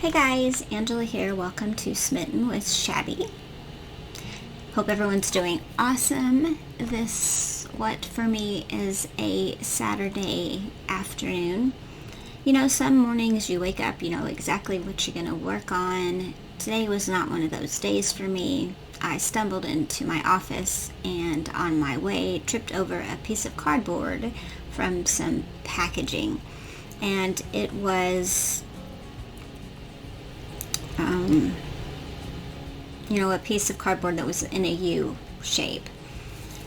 Hey guys, Angela here. Welcome to Smitten with Shabby. Hope everyone's doing awesome. What for me is a Saturday afternoon. You know, some mornings you wake up, you know exactly what you're going to work on. Today was not one of those days for me. I stumbled into my office and on my way tripped over a piece of cardboard from some packaging. And it was a piece of cardboard that was in a U shape.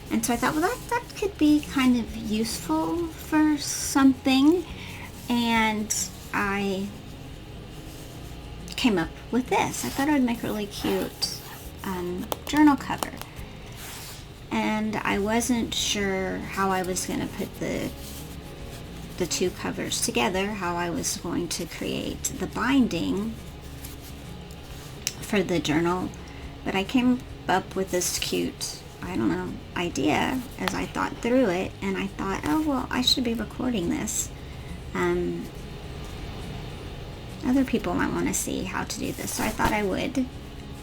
And so I thought, well, that could be kind of useful for something. And I came up with this. I thought it would make a really cute journal cover. And I wasn't sure how I was going to put the two covers together, how I was going to create the binding for the journal, but I came up with this cute, idea as I thought through it, and I thought, oh, well, I should be recording this. Other people might want to see how to do this, so I thought I would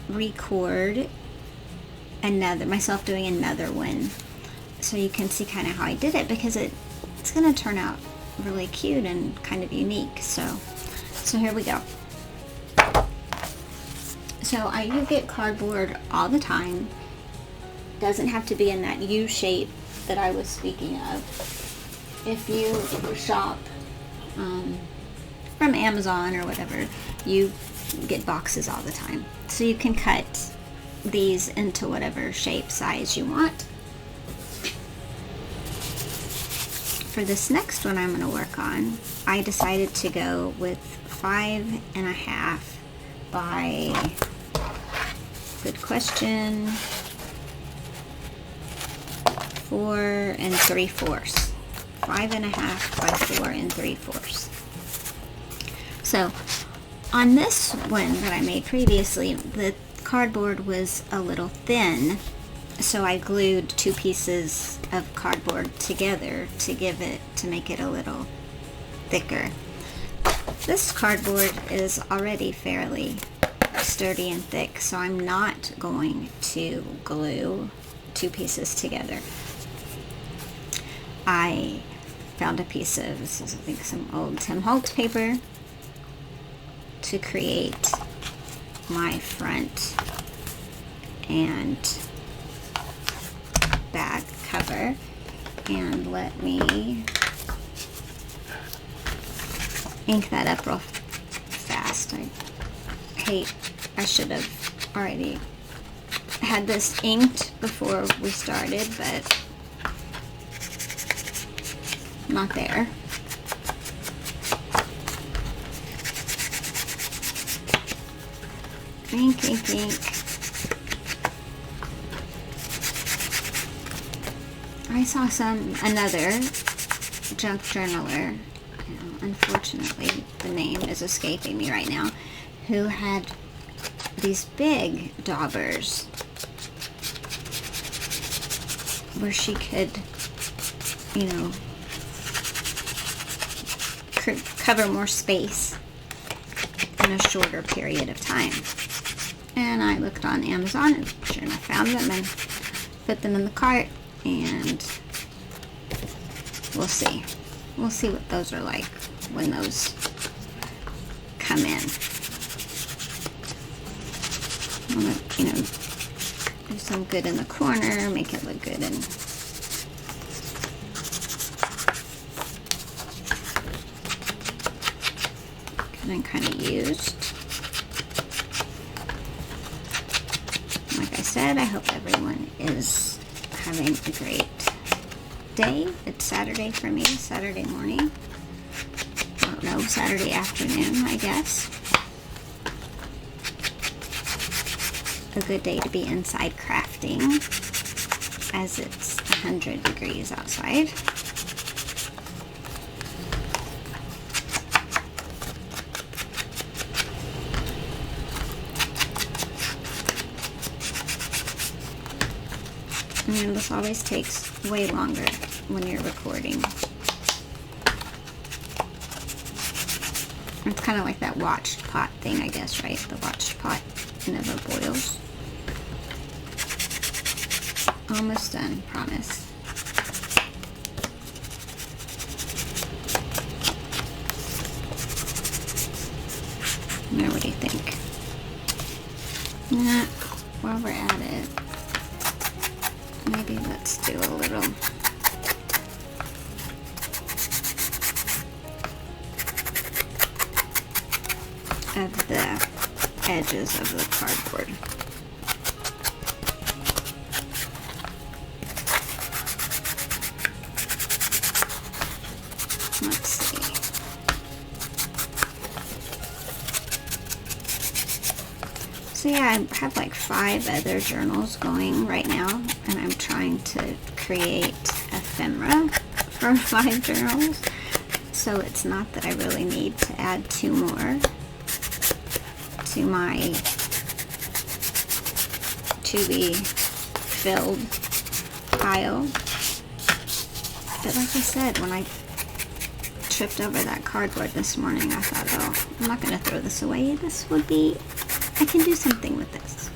record myself doing another one, so you can see kind of how I did it, because it's going to turn out really cute and kind of unique. So here we go. So I do get cardboard all the time. Doesn't have to be in that U shape that I was speaking of. If you shop from Amazon or whatever, you get boxes all the time. So you can cut these into whatever shape, size you want. For this next one I'm going to work on, I decided to go with 5.5 by, good question, 4 3/4. 5.5 by 4 3/4. So on this one that I made previously, the cardboard was a little thin, so I glued two pieces of cardboard together to make it a little thicker. This cardboard is already fairly sturdy and thick, so I'm not going to glue two pieces together. I found a piece of, this is I think some old Tim Holtz paper, to create my front and back cover. And let me ink that up real fast. I should have already had this inked before we started, but not there. Ink. I saw another junk journaler, unfortunately the name is escaping me right now, who had these big daubers where she could, cover more space in a shorter period of time. And I looked on Amazon and sure enough found them and put them in the cart, and we'll see what those are like when those come in. I'm gonna, do some good in the corner, make it look good, and kind of used. Like I said, I hope everyone is having a great day. It's Saturday for me, Saturday morning. I don't know, Saturday afternoon, I guess. A good day to be inside crafting, as it's 100 degrees outside. And this always takes way longer when you're recording. It's kind of like that watched pot thing, I guess, right? The watched pot never boils. Almost done, promise. Now, what do you think? Nah, while we're at it, maybe let's do a little of the edges of the cardboard. Let's see. So yeah, I have like 5 other journals going right now, and I'm trying to create ephemera for 5 journals. So it's not that I really need to add 2 more to my to be filled pile. But like I said, when I tripped over that cardboard this morning, I thought, oh, I'm not going to throw this away. This would be, I can do something with this.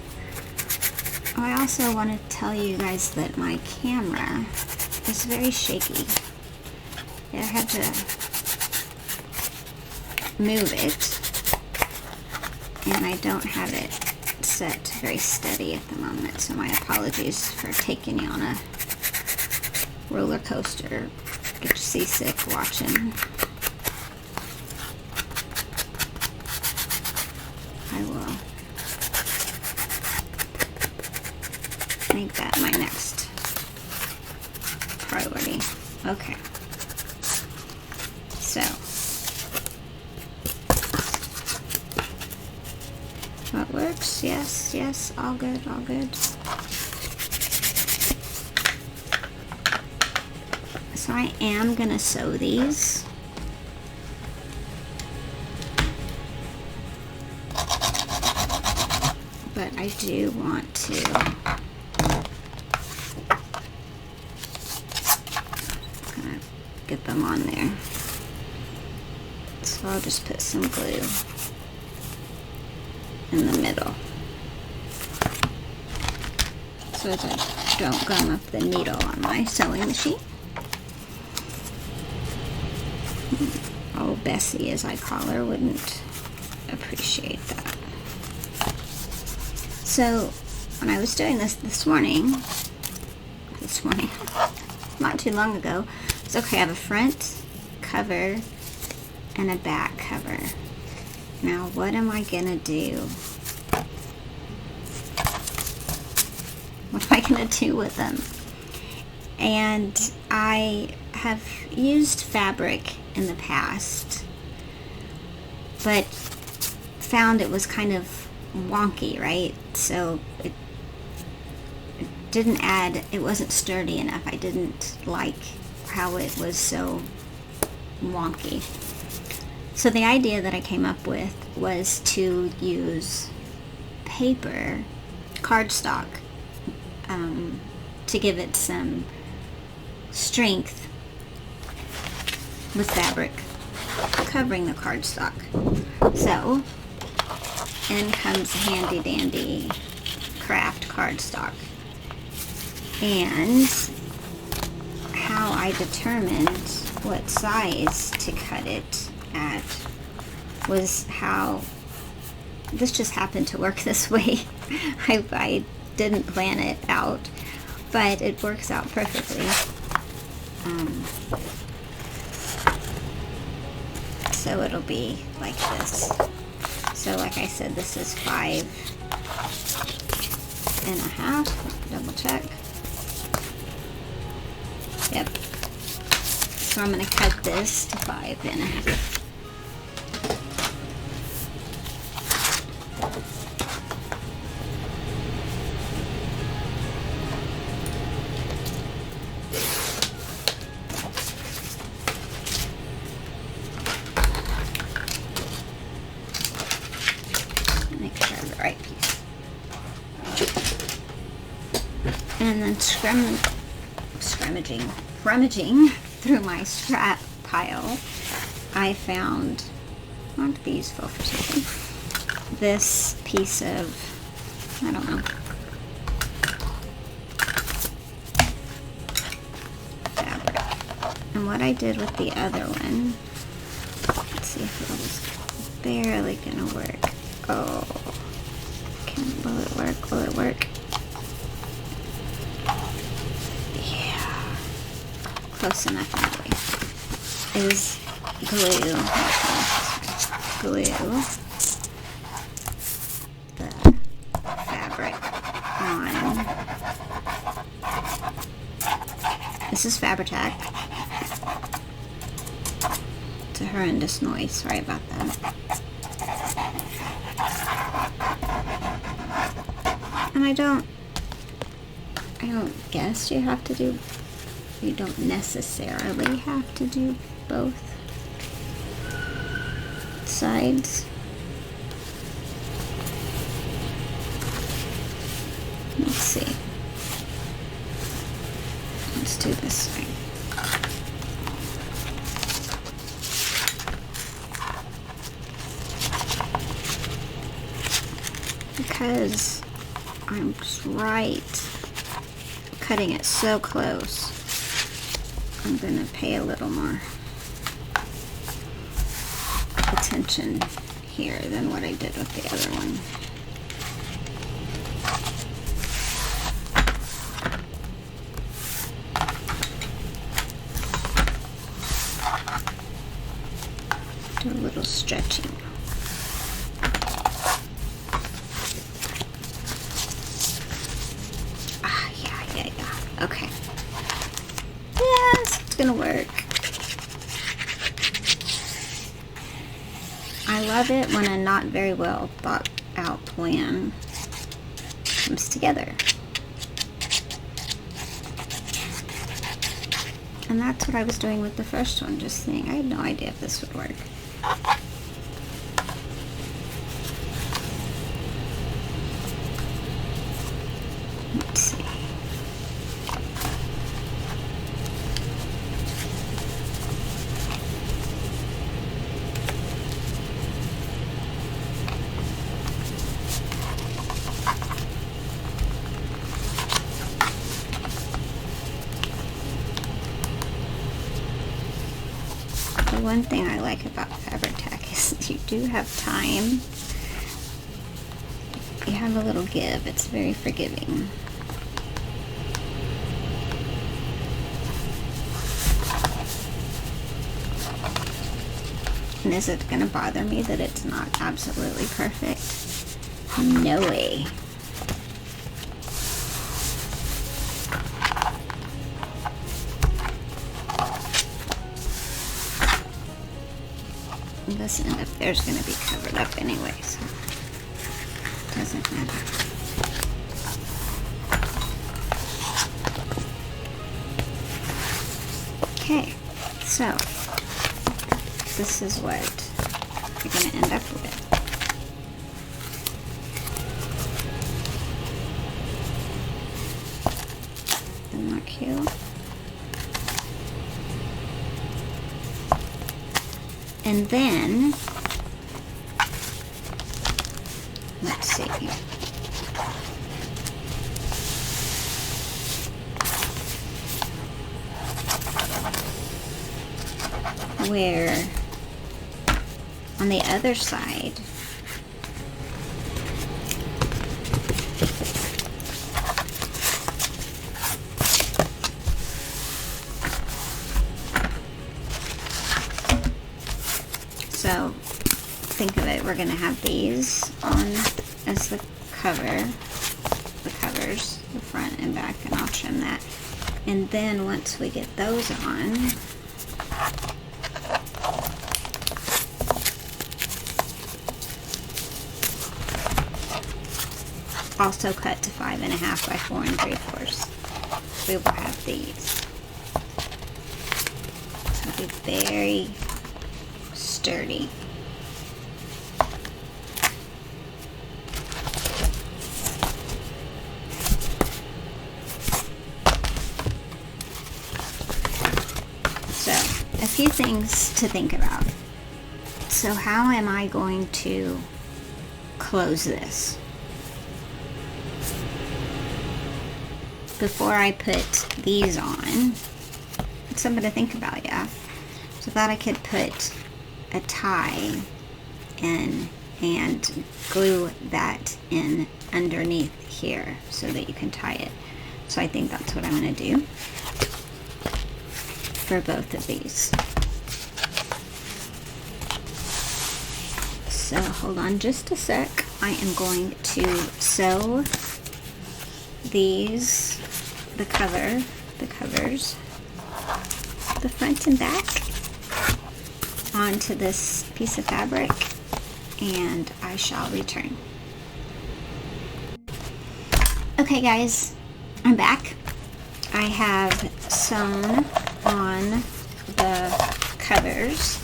Oh, I also want to tell you guys that my camera is very shaky. I had to move it, and I don't have it set very steady at the moment, so my apologies for taking you on a roller coaster. Get seasick watching. I will make that my next priority. Okay. So, that works. Yes, yes, all good, all good. So I am gonna sew these. But I do want to kind of get them on there. So I'll just put some glue in the middle so that I don't gum up the needle on my sewing machine. Oh, Bessie, as I call her, wouldn't appreciate that. So, when I was doing this morning, not too long ago, it's okay, I have a front cover and a back cover. Now, what am I gonna do? What am I gonna do with them? And I have used fabric in the past, but found it was kind of wonky, right? So it didn't add, it wasn't sturdy enough. I didn't like how it was so wonky. So the idea that I came up with was to use paper, cardstock, to give it some strength with fabric covering the cardstock. So in comes handy dandy craft cardstock. And how I determined what size to cut it at was how this just happened to work this way. I didn't plan it out, but it works out perfectly. So it'll be like this. So like I said, this is 5.5. Double check. Yep. So I'm going to cut this to 5.5. Make sure I have the right piece. And then rummaging through my scrap pile, I found want to be useful for something. This piece of, I don't know, fabric. And what I did with the other one, let's see if it was barely gonna work. Oh, will it work? Will it work? Yeah, close enough anyway. Is glue the fabric on. This is Fabri-Tac. It's a horrendous noise, sorry about that. And I don't guess you have to do, you don't necessarily have to do both sides. Let's see. Let's do this side. Because I'm cutting it so close, I'm gonna pay a little more attention here than what I did with the other one. Do a little stretching. Yeah. Okay. Yes, it's gonna work. I love it when a not very well thought out plan comes together. And that's what I was doing with the first one, just saying I had no idea if this would work. Let's see. The one thing I like about Fabri-Tac is you do have time. You have a little give. It's very forgiving. And is it going to bother me that it's not absolutely perfect? No way. This end up there's going to be covered up anyway, so it doesn't matter. Okay, so this is what you're going to end up with. Isn't that cute? And then, let's see. Where on the other side, so think of it, we're going to have these on as the cover, the covers, the front and back, and I'll trim that. And then once we get those on, also cut to 5.5 by 4 3/4. We will have these. So it'll be very sturdy. So, a few things to think about. So how am I going to close this? Before I put these on, it's something to think about, yeah. So I thought I could put a tie in and glue that in underneath here so that you can tie it. So I think that's what I'm going to do for both of these. So hold on just a sec. I am going to sew these, the covers, the front and back onto this piece of fabric, and I shall return. Okay guys, I'm back. I have sewn on the covers.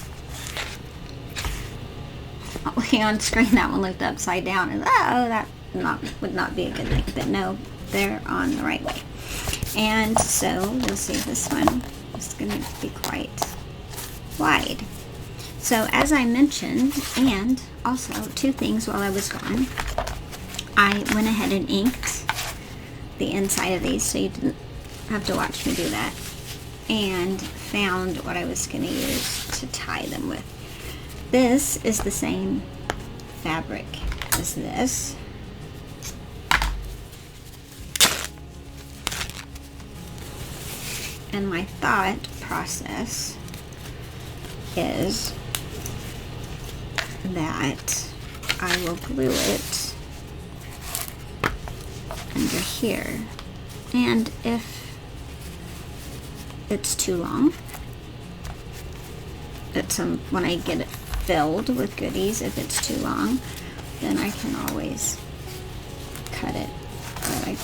Okay, on screen that one looked upside down, and that would not be a good thing, but no, they're on the right way. And so you'll see this one is going to be quite wide. So as I mentioned, and also two things while I was gone, I went ahead and inked the inside of these, so you didn't have to watch me do that, and found what I was going to use to tie them with. This is the same fabric as this. And my thought process is that I will glue it under here, and if it's too long, when I get it filled with goodies, if it's too long, then I can always cut it. But I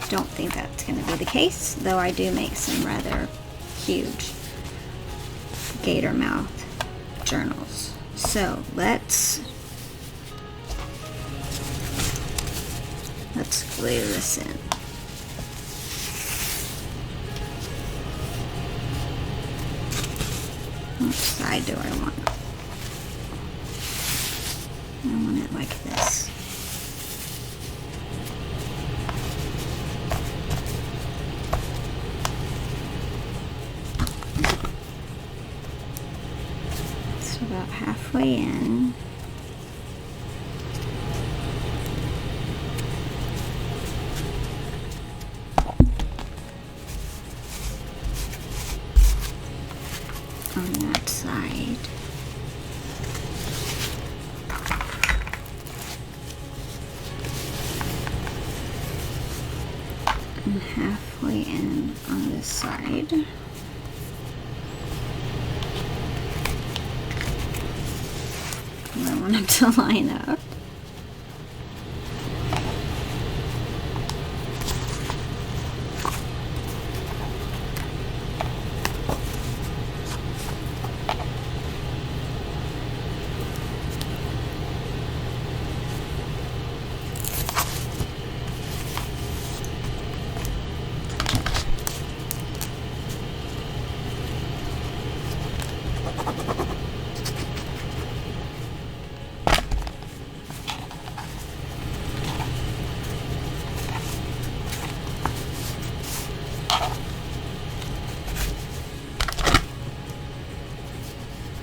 don't think that's going to be the case, though I do make some rather huge gator mouth journals. So let's glue this in. Which side do I want? I want it like this. It's about halfway in. On that side. And halfway in on this side. And I want it to line up.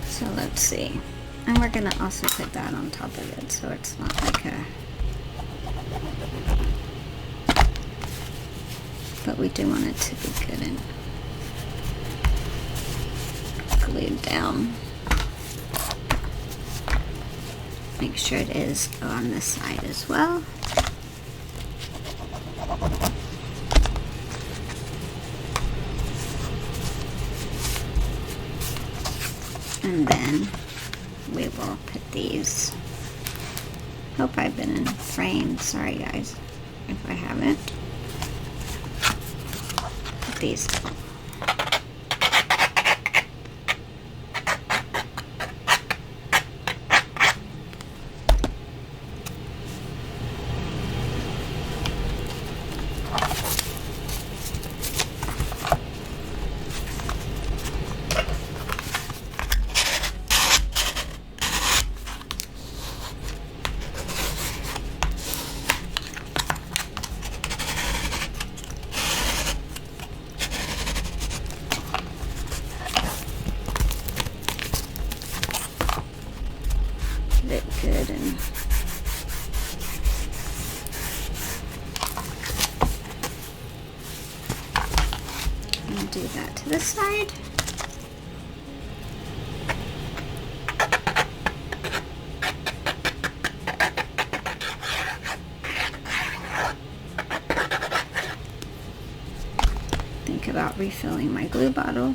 So let's see. And we're gonna also put that on top of it, so it's not like a... But we do want it to be good and glued down. Make sure it is on this side as well. And then we will put these. Hope I've been in frame. Sorry guys if I haven't. Put these down. do that to this side. Think about refilling my glue bottle.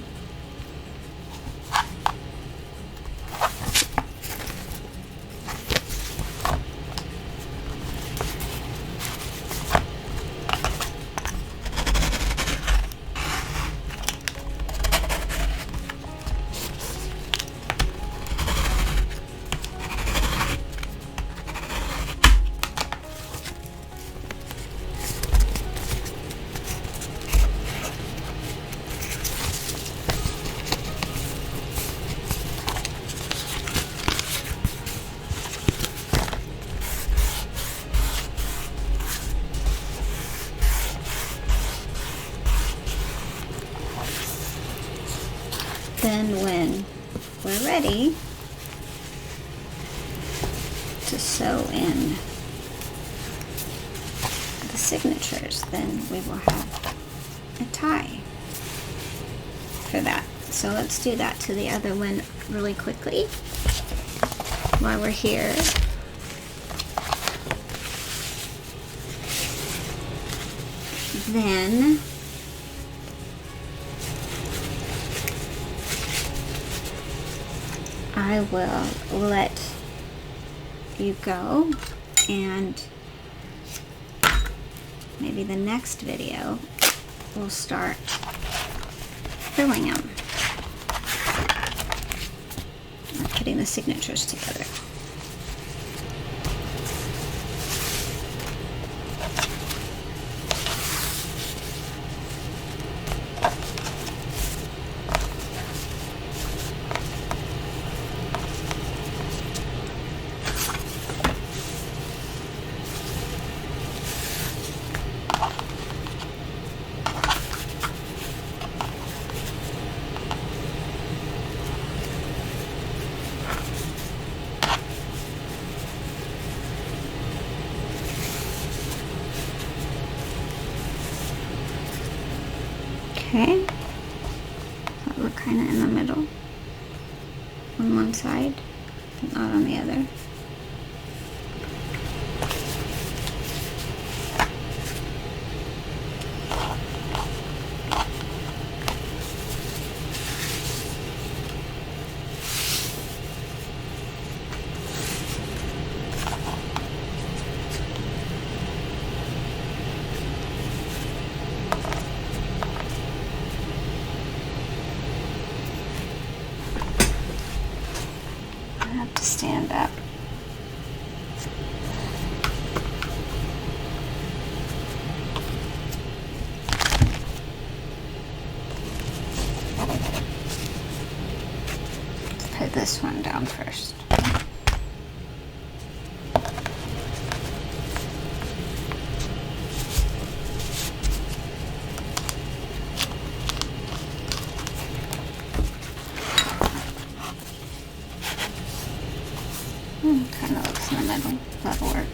Then when we're ready to sew in the signatures, then we will have a tie for that. So let's do that to the other one really quickly while we're here. Then I will let you go, and maybe the next video we'll start filling them, putting the signatures together. Okay, so we're kind of in the middle on one side, but not on the other. Stand up. Let's put this one down first. Kind of looks in the middle. That'll work.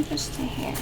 Just to here.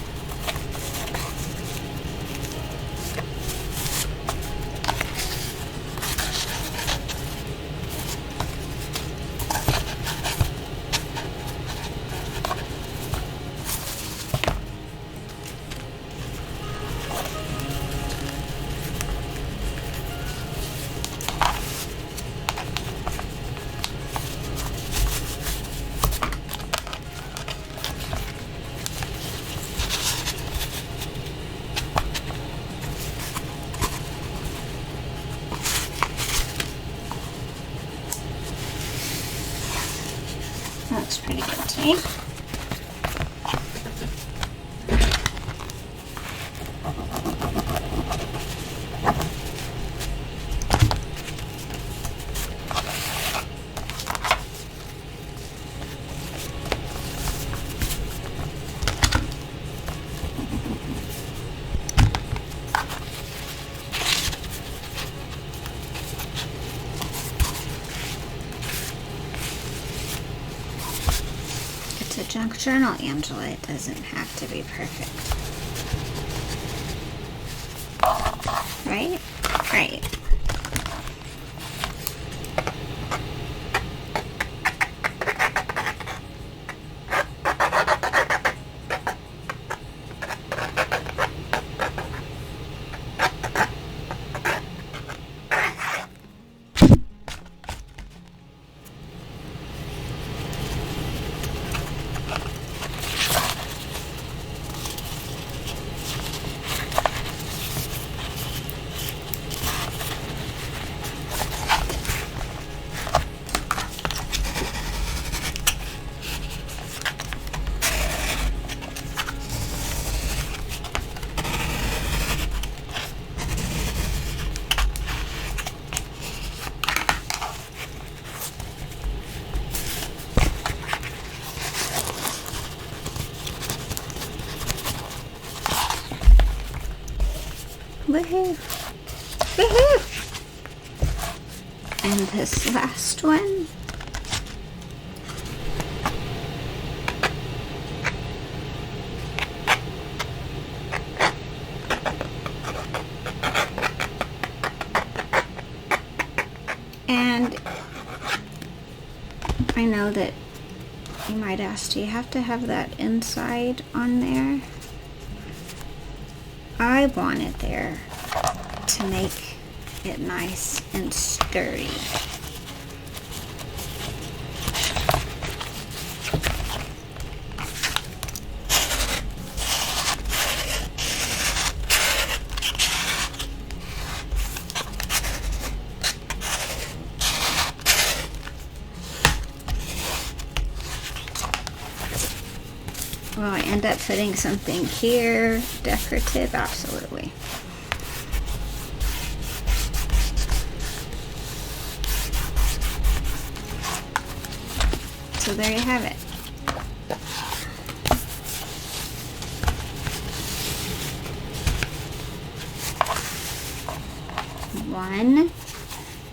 looks pretty good to me. It's a junk journal, Angela. It doesn't have to be perfect. Right? Right. Woohoo! Woohoo! And this last one. And I know that you might ask, do you have to have that inside on there? I want it there to make it nice and sturdy. Will I end up putting something here? Decorative? Absolutely. So there you have it. One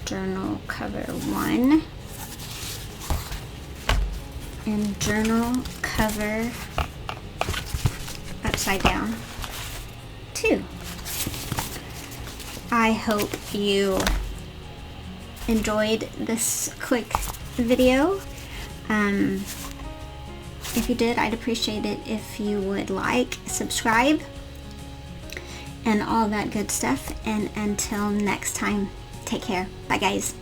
journal cover 1 and journal cover upside down 2. I hope you enjoyed this quick video. If you did, I'd appreciate it if you would like, subscribe, and all that good stuff. And until next time, take care. Bye, guys.